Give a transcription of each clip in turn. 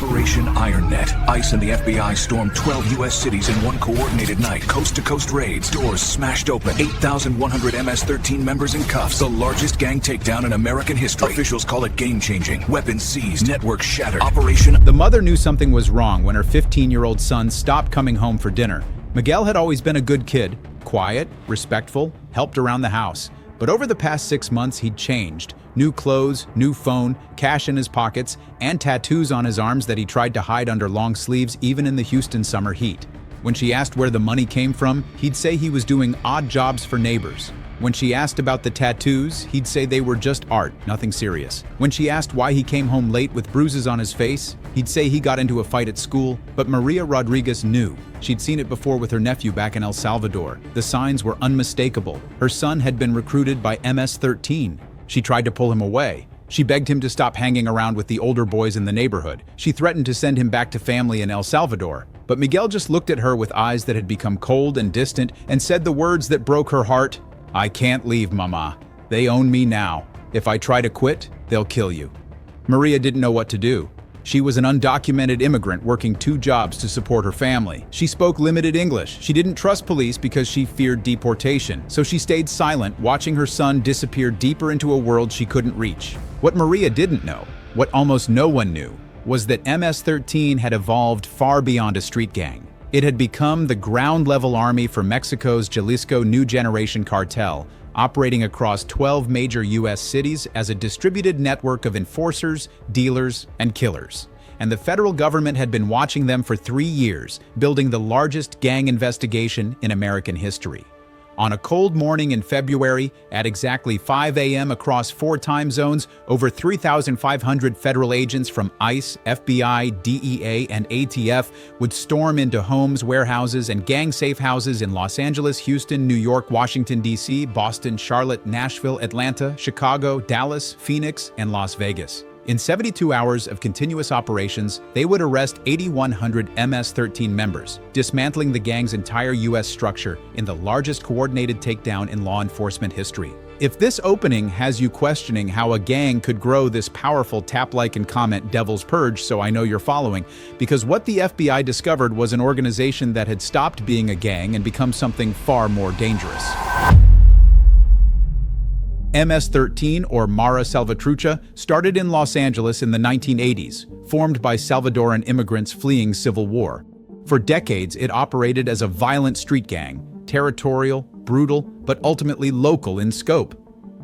Operation Iron Net. ICE and the FBI stormed 12 U.S. cities in one coordinated night. Coast-to-coast raids, doors smashed open. 8,100 MS-13 members in cuffs. The largest gang takedown in American history. Officials call it game-changing. Weapons seized. Network shattered. Operation... The mother knew something was wrong when her 15-year-old son stopped coming home for dinner. Miguel had always been a good kid. Quiet, respectful, helped around the house. But over the past 6 months, he'd changed. New clothes, new phone, cash in his pockets, and tattoos on his arms that he tried to hide under long sleeves even in the Houston summer heat. When she asked where the money came from, he'd say he was doing odd jobs for neighbors. When she asked about the tattoos, he'd say they were just art, nothing serious. When she asked why he came home late with bruises on his face, he'd say he got into a fight at school, but Maria Rodriguez knew. She'd seen it before with her nephew back in El Salvador. The signs were unmistakable. Her son had been recruited by MS-13. She tried to pull him away. She begged him to stop hanging around with the older boys in the neighborhood. She threatened to send him back to family in El Salvador. But Miguel just looked at her with eyes that had become cold and distant and said the words that broke her heart, "I can't leave, Mama. They own me now. If I try to quit, they'll kill you." Maria didn't know what to do. She was an undocumented immigrant working 2 jobs to support her family. She spoke limited English. She didn't trust police because she feared deportation. So she stayed silent, watching her son disappear deeper into a world she couldn't reach. What Maria didn't know, what almost no one knew, was that MS-13 had evolved far beyond a street gang. It had become the ground-level army for Mexico's Jalisco New Generation Cartel, operating across 12 major U.S. cities as a distributed network of enforcers, dealers, and killers. And the federal government had been watching them for 3 years, building the largest gang investigation in American history. On a cold morning in February, at exactly 5 a.m. across 4 time zones, over 3,500 federal agents from ICE, FBI, DEA, and ATF would storm into homes, warehouses, and gang-safe houses in Los Angeles, Houston, New York, Washington, D.C., Boston, Charlotte, Nashville, Atlanta, Chicago, Dallas, Phoenix, and Las Vegas. In 72 hours of continuous operations, they would arrest 8,100 MS-13 members, dismantling the gang's entire U.S. structure in the largest coordinated takedown in law enforcement history. If this opening has you questioning how a gang could grow this powerful, tap like and comment Devil's Purge, so I know you're following, because what the FBI discovered was an organization that had stopped being a gang and become something far more dangerous. MS-13, or Mara Salvatrucha, started in Los Angeles in the 1980s, formed by Salvadoran immigrants fleeing civil war. For decades, it operated as a violent street gang, territorial, brutal, but ultimately local in scope.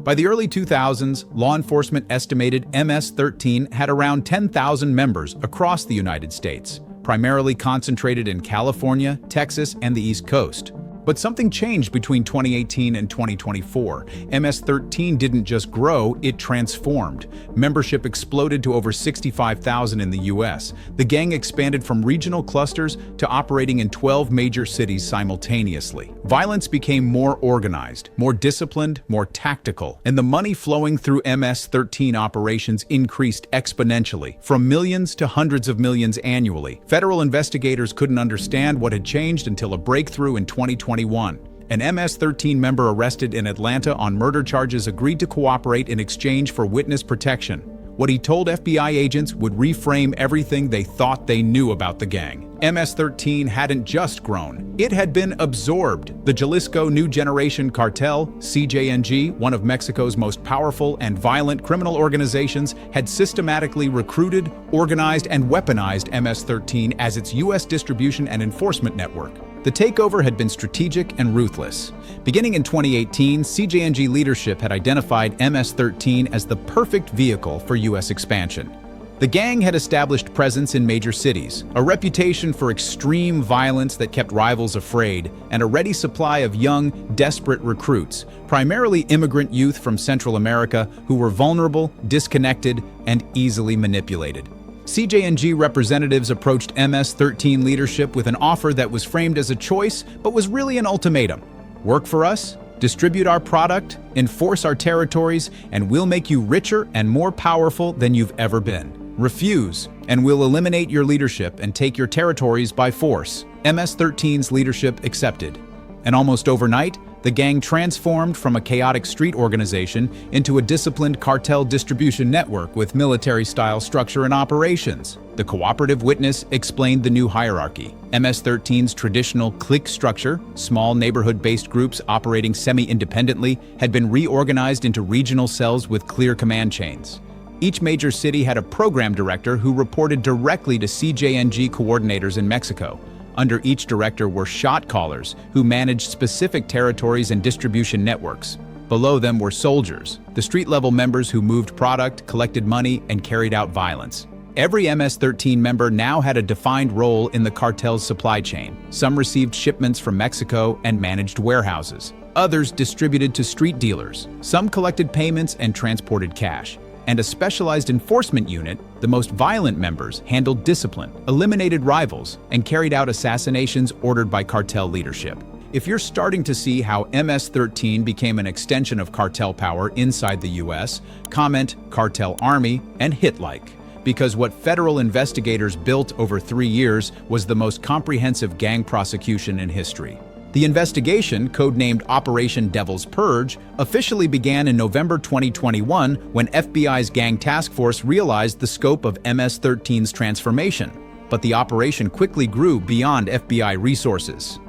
By the early 2000s, law enforcement estimated MS-13 had around 10,000 members across the United States, primarily concentrated in California, Texas, and the East Coast. But something changed between 2018 and 2024. MS-13 didn't just grow, it transformed. Membership exploded to over 65,000 in the US. The gang expanded from regional clusters to operating in 12 major cities simultaneously. Violence became more organized, more disciplined, more tactical, and the money flowing through MS-13 operations increased exponentially, from millions to hundreds of millions annually. Federal investigators couldn't understand what had changed until a breakthrough in 2021. An MS-13 member arrested in Atlanta on murder charges agreed to cooperate in exchange for witness protection. What he told FBI agents would reframe everything they thought they knew about the gang. MS-13 hadn't just grown, it had been absorbed. The Jalisco New Generation Cartel, CJNG, one of Mexico's most powerful and violent criminal organizations, had systematically recruited, organized, and weaponized MS-13 as its U.S. distribution and enforcement network. The takeover had been strategic and ruthless. Beginning in 2018, CJNG leadership had identified MS-13 as the perfect vehicle for U.S. expansion. The gang had established presence in major cities, a reputation for extreme violence that kept rivals afraid, and a ready supply of young, desperate recruits, primarily immigrant youth from Central America who were vulnerable, disconnected, and easily manipulated. CJNG representatives approached MS-13 leadership with an offer that was framed as a choice, but was really an ultimatum. Work for us, distribute our product, enforce our territories, and we'll make you richer and more powerful than you've ever been. Refuse, and we'll eliminate your leadership and take your territories by force. MS-13's leadership accepted. And almost overnight, the gang transformed from a chaotic street organization into a disciplined cartel distribution network with military-style structure and operations. The cooperative witness explained the new hierarchy. MS-13's traditional clique structure, small neighborhood-based groups operating semi-independently, had been reorganized into regional cells with clear command chains. Each major city had a program director who reported directly to CJNG coordinators in Mexico. Under each director were shot callers who managed specific territories and distribution networks. Below them were soldiers, the street-level members who moved product, collected money, and carried out violence. Every MS-13 member now had a defined role in the cartel's supply chain. Some received shipments from Mexico and managed warehouses. Others distributed to street dealers. Some collected payments and transported cash. And a specialized enforcement unit, the most violent members handled discipline, eliminated rivals, and carried out assassinations ordered by cartel leadership. If you're starting to see how MS-13 became an extension of cartel power inside the US, comment Cartel Army and hit like. Because what federal investigators built over 3 years was the most comprehensive gang prosecution in history. The investigation, codenamed Operation Devil's Purge, officially began in November 2021 when FBI's Gang Task Force realized the scope of MS-13's transformation. But the operation quickly grew beyond FBI resources.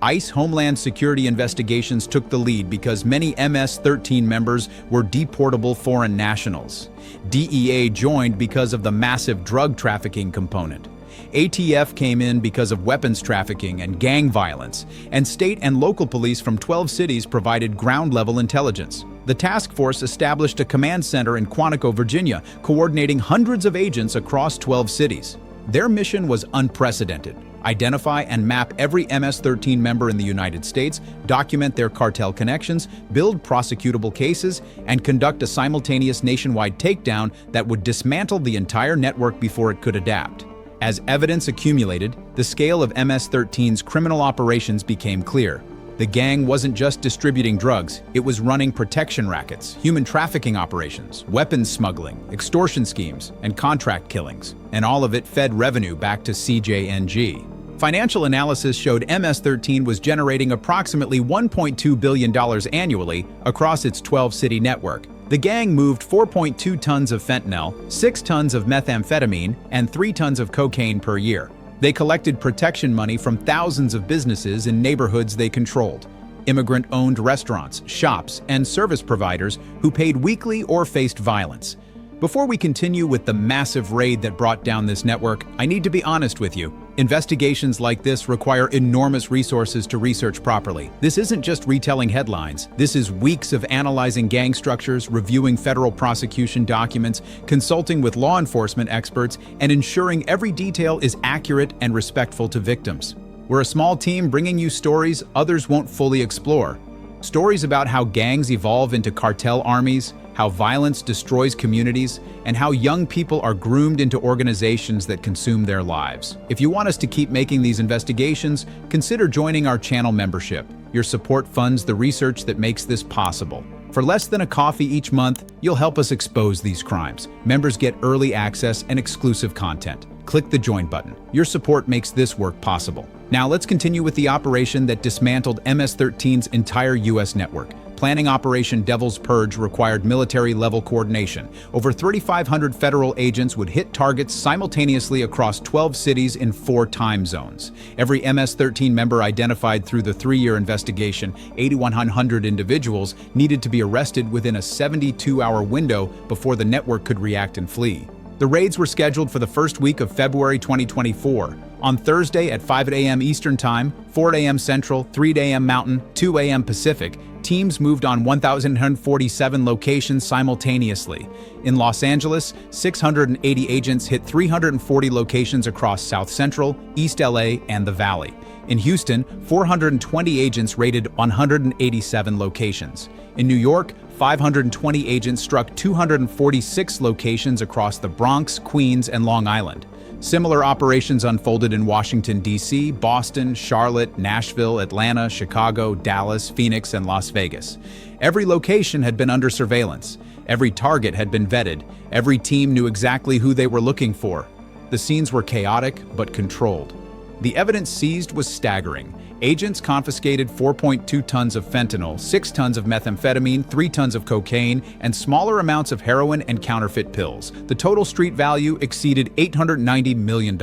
ICE Homeland Security investigations took the lead because many MS-13 members were deportable foreign nationals. DEA joined because of the massive drug trafficking component. ATF came in because of weapons trafficking and gang violence, and state and local police from 12 cities provided ground-level intelligence. The task force established a command center in Quantico, Virginia, coordinating hundreds of agents across 12 cities. Their mission was unprecedented: identify and map every MS-13 member in the United States, document their cartel connections, build prosecutable cases, and conduct a simultaneous nationwide takedown that would dismantle the entire network before it could adapt. As evidence accumulated, the scale of MS-13's criminal operations became clear. The gang wasn't just distributing drugs, it was running protection rackets, human trafficking operations, weapons smuggling, extortion schemes, and contract killings. And all of it fed revenue back to CJNG. Financial analysis showed MS-13 was generating approximately $1.2 billion annually across its 12-city network. The gang moved 4.2 tons of fentanyl, 6 tons of methamphetamine, and 3 tons of cocaine per year. They collected protection money from thousands of businesses in neighborhoods they controlled. Immigrant-owned restaurants, shops, and service providers who paid weekly or faced violence. Before we continue with the massive raid that brought down this network, I need to be honest with you. Investigations like this require enormous resources to research properly. This isn't just retelling headlines. This is weeks of analyzing gang structures, reviewing federal prosecution documents, consulting with law enforcement experts, and ensuring every detail is accurate and respectful to victims. We're a small team bringing you stories others won't fully explore. Stories about how gangs evolve into cartel armies, how violence destroys communities, and how young people are groomed into organizations that consume their lives. If you want us to keep making these investigations, consider joining our channel membership. Your support funds the research that makes this possible. For less than a coffee each month, you'll help us expose these crimes. Members get early access and exclusive content. Click the join button. Your support makes this work possible. Now let's continue with the operation that dismantled MS-13's entire US network. Planning Operation Devil's Purge required military-level coordination. Over 3,500 federal agents would hit targets simultaneously across 12 cities in 4 time zones. Every MS-13 member identified through the 3-year investigation, 8,100 individuals, needed to be arrested within a 72-hour window before the network could react and flee. The raids were scheduled for the first week of February 2024. On Thursday at 5 a.m. Eastern Time, 4 a.m. Central, 3 a.m. Mountain, 2 a.m. Pacific, teams moved on 1,147 locations simultaneously. In Los Angeles, 680 agents hit 340 locations across South Central, East LA, and the Valley. In Houston, 420 agents raided 187 locations. In New York, 520 agents struck 246 locations across the Bronx, Queens, and Long Island. Similar operations unfolded in Washington, D.C., Boston, Charlotte, Nashville, Atlanta, Chicago, Dallas, Phoenix, and Las Vegas. Every location had been under surveillance. Every target had been vetted. Every team knew exactly who they were looking for. The scenes were chaotic but controlled. The evidence seized was staggering. Agents confiscated 4.2 tons of fentanyl, 6 tons of methamphetamine, 3 tons of cocaine, and smaller amounts of heroin and counterfeit pills. The total street value exceeded $890 million.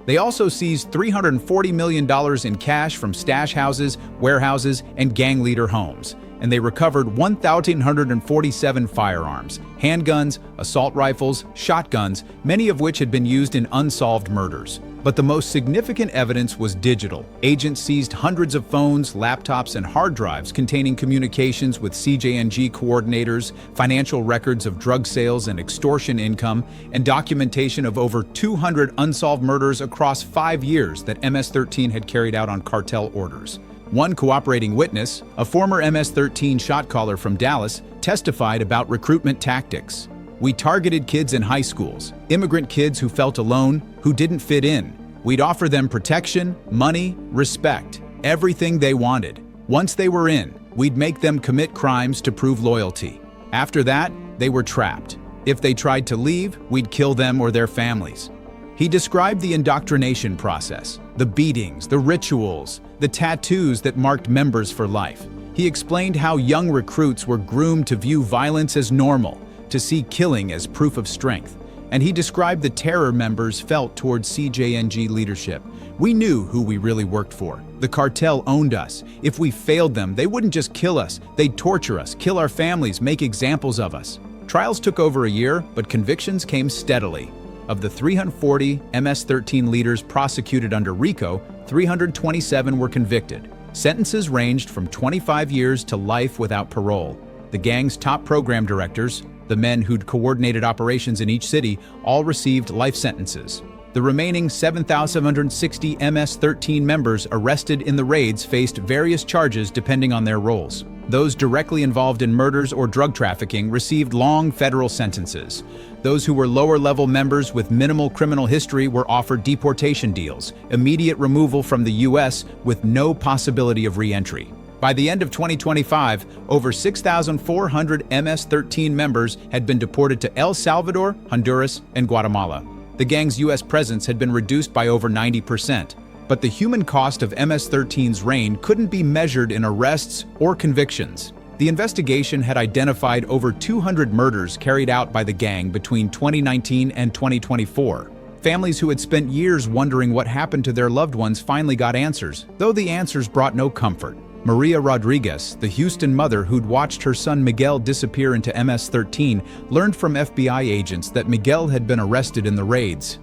They also seized $340 million in cash from stash houses, warehouses, and gang leader homes. And they recovered 1,147 firearms, handguns, assault rifles, shotguns, many of which had been used in unsolved murders. But the most significant evidence was digital. Agents seized hundreds of phones, laptops, and hard drives containing communications with CJNG coordinators, financial records of drug sales and extortion income, and documentation of over 200 unsolved murders across 5 years that MS-13 had carried out on cartel orders. One cooperating witness, a former MS-13 shot caller from Dallas, testified about recruitment tactics. "We targeted kids in high schools, immigrant kids who felt alone, who didn't fit in. We'd offer them protection, money, respect, everything they wanted. Once they were in, we'd make them commit crimes to prove loyalty. After that, they were trapped. If they tried to leave, we'd kill them or their families." He described the indoctrination process, the beatings, the rituals, the tattoos that marked members for life. He explained how young recruits were groomed to view violence as normal, to see killing as proof of strength. And he described the terror members felt towards CJNG leadership. "We knew who we really worked for. The cartel owned us. If we failed them, they wouldn't just kill us, they'd torture us, kill our families, make examples of us." Trials took over a year, but convictions came steadily. Of the 340 MS-13 leaders prosecuted under RICO, 327 were convicted. Sentences ranged from 25 years to life without parole. The gang's top program directors, the men who'd coordinated operations in each city, all received life sentences. The remaining 7,760 MS-13 members arrested in the raids faced various charges depending on their roles. Those directly involved in murders or drug trafficking received long federal sentences. Those who were lower-level members with minimal criminal history were offered deportation deals, immediate removal from the U.S. with no possibility of re-entry. By the end of 2025, over 6,400 MS-13 members had been deported to El Salvador, Honduras, and Guatemala. The gang's U.S. presence had been reduced by over 90%. But the human cost of MS-13's reign couldn't be measured in arrests or convictions. The investigation had identified over 200 murders carried out by the gang between 2019 and 2024. Families who had spent years wondering what happened to their loved ones finally got answers, though the answers brought no comfort. Maria Rodriguez, the Houston mother who'd watched her son Miguel disappear into MS-13, learned from FBI agents that Miguel had been arrested in the raids.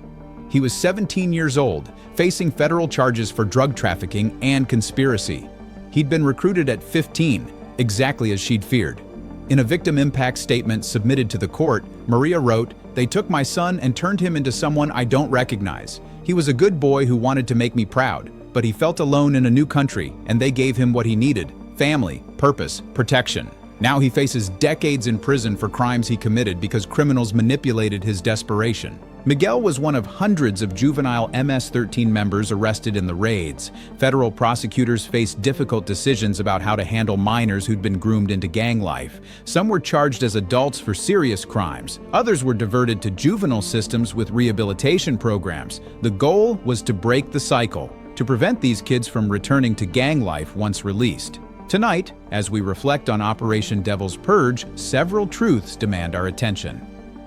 He was 17 years old, facing federal charges for drug trafficking and conspiracy. He'd been recruited at 15, exactly as she'd feared. In a victim impact statement submitted to the court, Maria wrote, "They took my son and turned him into someone I don't recognize. He was a good boy who wanted to make me proud, but he felt alone in a new country, and they gave him what he needed: family, purpose, protection. Now he faces decades in prison for crimes he committed because criminals manipulated his desperation." Miguel was one of hundreds of juvenile MS-13 members arrested in the raids. Federal prosecutors faced difficult decisions about how to handle minors who'd been groomed into gang life. Some were charged as adults for serious crimes. Others were diverted to juvenile systems with rehabilitation programs. The goal was to break the cycle, to prevent these kids from returning to gang life once released. Tonight, as we reflect on Operation Devil's Purge, several truths demand our attention.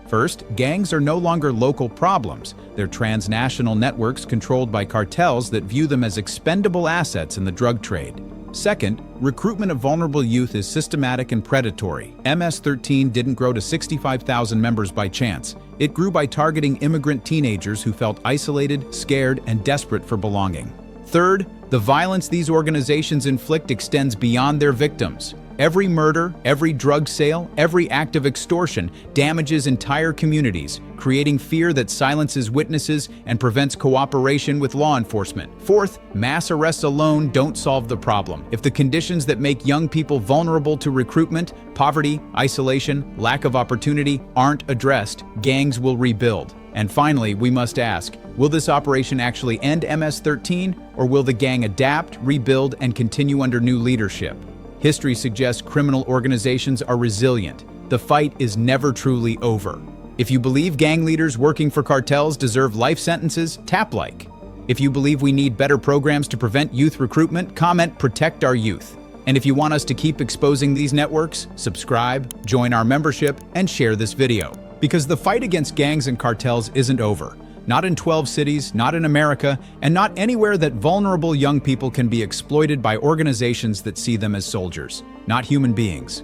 First, gangs are no longer local problems. They're transnational networks controlled by cartels that view them as expendable assets in the drug trade. Second, recruitment of vulnerable youth is systematic and predatory. MS-13 didn't grow to 65,000 members by chance. It grew by targeting immigrant teenagers who felt isolated, scared, and desperate for belonging. Third, the violence these organizations inflict extends beyond their victims. Every murder, every drug sale, every act of extortion damages entire communities, creating fear that silences witnesses and prevents cooperation with law enforcement. Fourth, mass arrests alone don't solve the problem. If the conditions that make young people vulnerable to recruitment, poverty, isolation, lack of opportunity aren't addressed, gangs will rebuild. And finally, we must ask, will this operation actually end MS-13, or will the gang adapt, rebuild, and continue under new leadership? History suggests criminal organizations are resilient. The fight is never truly over. If you believe gang leaders working for cartels deserve life sentences, tap like. If you believe we need better programs to prevent youth recruitment, comment "Protect Our Youth." And if you want us to keep exposing these networks, subscribe, join our membership, and share this video. Because the fight against gangs and cartels isn't over. Not in 12 cities, not in America, and not anywhere that vulnerable young people can be exploited by organizations that see them as soldiers, not human beings.